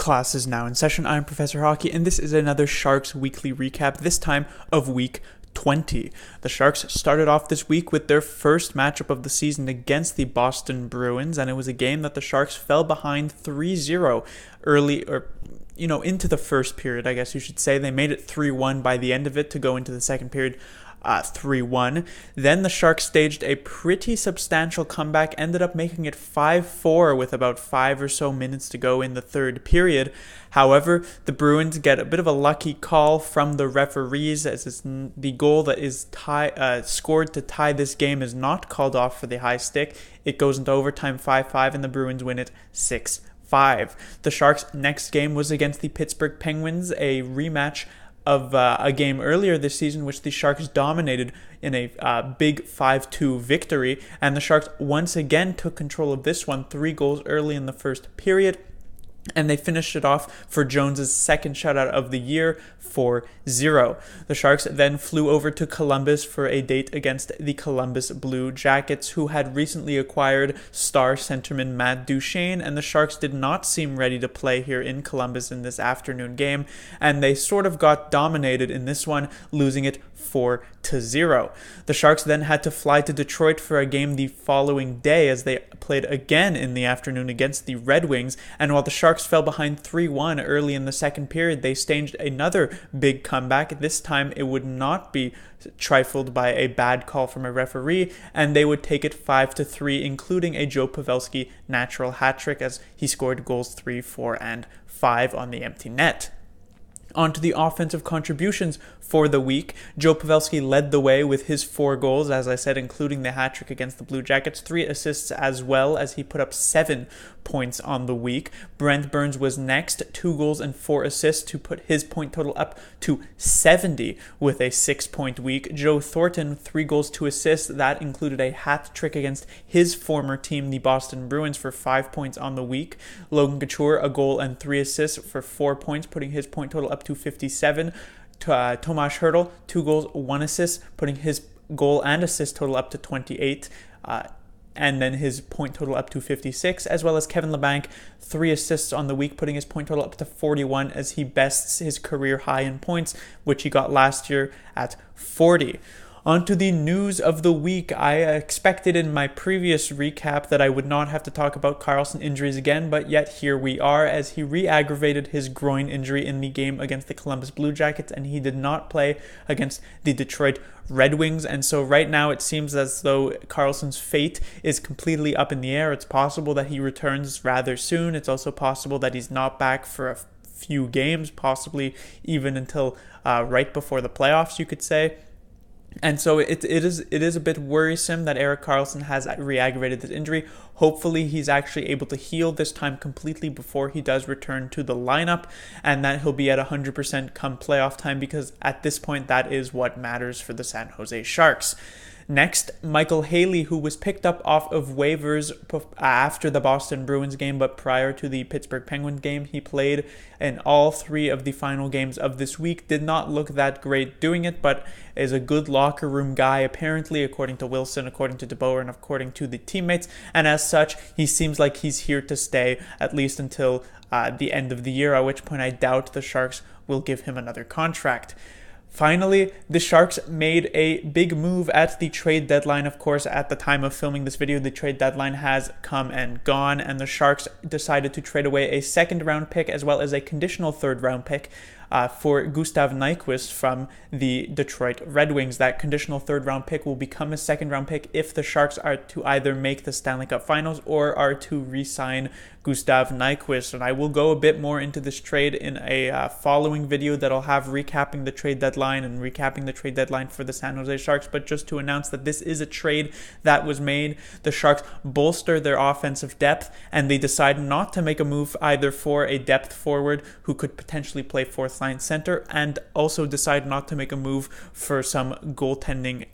Class is now in session. I'm Professor Hockey, and this is another Sharks weekly recap, this time of week 20. The Sharks started off this week with their first matchup of the season against the Boston Bruins, and it was a game that the Sharks fell behind 3-0 early, into the first period, I guess you should say. They made it 3-1 by the end of it to go into the second period 3-1. Then the Sharks staged a pretty substantial comeback, ended up making it 5-4 with about 5 or so minutes to go in the third period. However, the Bruins get a bit of a lucky call from the referees, as the goal that is scored to tie this game is not called off for the high stick. It goes into overtime 5-5, and the Bruins win it 6-5. The Sharks' next game was against the Pittsburgh Penguins, a rematch of a game earlier this season, which the Sharks dominated in a big 5-2 victory. And the Sharks once again took control of this one, 3 goals early in the first period. And they finished it off for Jones' second shutout of the year, 4-0. The Sharks then flew over to Columbus for a date against the Columbus Blue Jackets, who had recently acquired star centerman Matt Duchene, and the Sharks did not seem ready to play here in Columbus in this afternoon game, and they sort of got dominated in this one, losing it 4-0. The Sharks then had to fly to Detroit for a game the following day, as they played again in the afternoon against the Red Wings, and while the Sharks fell behind 3-1 early in the second period, they staged another big comeback. This time it would not be trifled by a bad call from a referee, and they would take it 5-3, including a Joe Pavelski natural hat trick, as he scored goals 3, 4, and 5 on the empty net. On to the offensive contributions for the week. Joe Pavelski led the way with his 4 goals, as I said, including the hat trick against the Blue Jackets, 3 assists as well, as he put up 7 points on the week. Brent Burns was next, 2 goals and 4 assists to put his point total up to 70 with a 6-point week. Joe Thornton, 3 goals, 2 assists. That included a hat trick against his former team, the Boston Bruins, for 5 points on the week. Logan Couture, a goal and 3 assists for 4 points, putting his point total up to 57. Tomas Hertl, 2 goals, 1 assist, putting his goal and assist total up to 28. And then his point total up to 56, as well as Kevin Labanc, 3 assists on the week, putting his point total up to 41, as he bests his career high in points, which he got last year at 40. On to the news of the week. I expected in my previous recap that I would not have to talk about Karlsson injuries again, but yet here we are, as he re-aggravated his groin injury in the game against the Columbus Blue Jackets, and he did not play against the Detroit Red Wings. And so right now it seems as though Karlsson's fate is completely up in the air. It's possible that he returns rather soon. It's also possible that he's not back for a few games, possibly even until right before the playoffs, you could say. And so it is a bit worrisome that Erik Karlsson has re-aggravated this injury. Hopefully he's actually able to heal this time completely before he does return to the lineup, and that he'll be at 100% come playoff time, because at this point that is what matters for the San Jose Sharks. Next, Michael Haley, who was picked up off of waivers after the Boston Bruins game, but prior to the Pittsburgh Penguins game. He played in all 3 of the final games of this week. Did not look that great doing it, but is a good locker room guy, apparently, according to Wilson, according to DeBoer, and according to the teammates. And as such, he seems like he's here to stay, at least until the end of the year, at which point I doubt the Sharks will give him another contract. Finally, the Sharks made a big move at the trade deadline. Of course, at the time of filming this video, the trade deadline has come and gone, and the Sharks decided to trade away a 2nd-round pick as well as a conditional 3rd-round pick for Gustav Nyquist from the Detroit Red Wings. That conditional 3rd-round pick will become a 2nd-round pick if the Sharks are to either make the Stanley Cup Finals or are to re-sign Gustav Nyquist. And I will go a bit more into this trade in a following video that I'll have recapping the trade deadline and recapping the trade deadline for the San Jose Sharks. But just to announce that this is a trade that was made. The Sharks bolster their offensive depth, and they decide not to make a move either for a depth forward who could potentially play 4th line center, and also decide not to make a move for some goaltending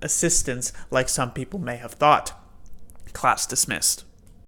assistance like some people may have thought. Class dismissed.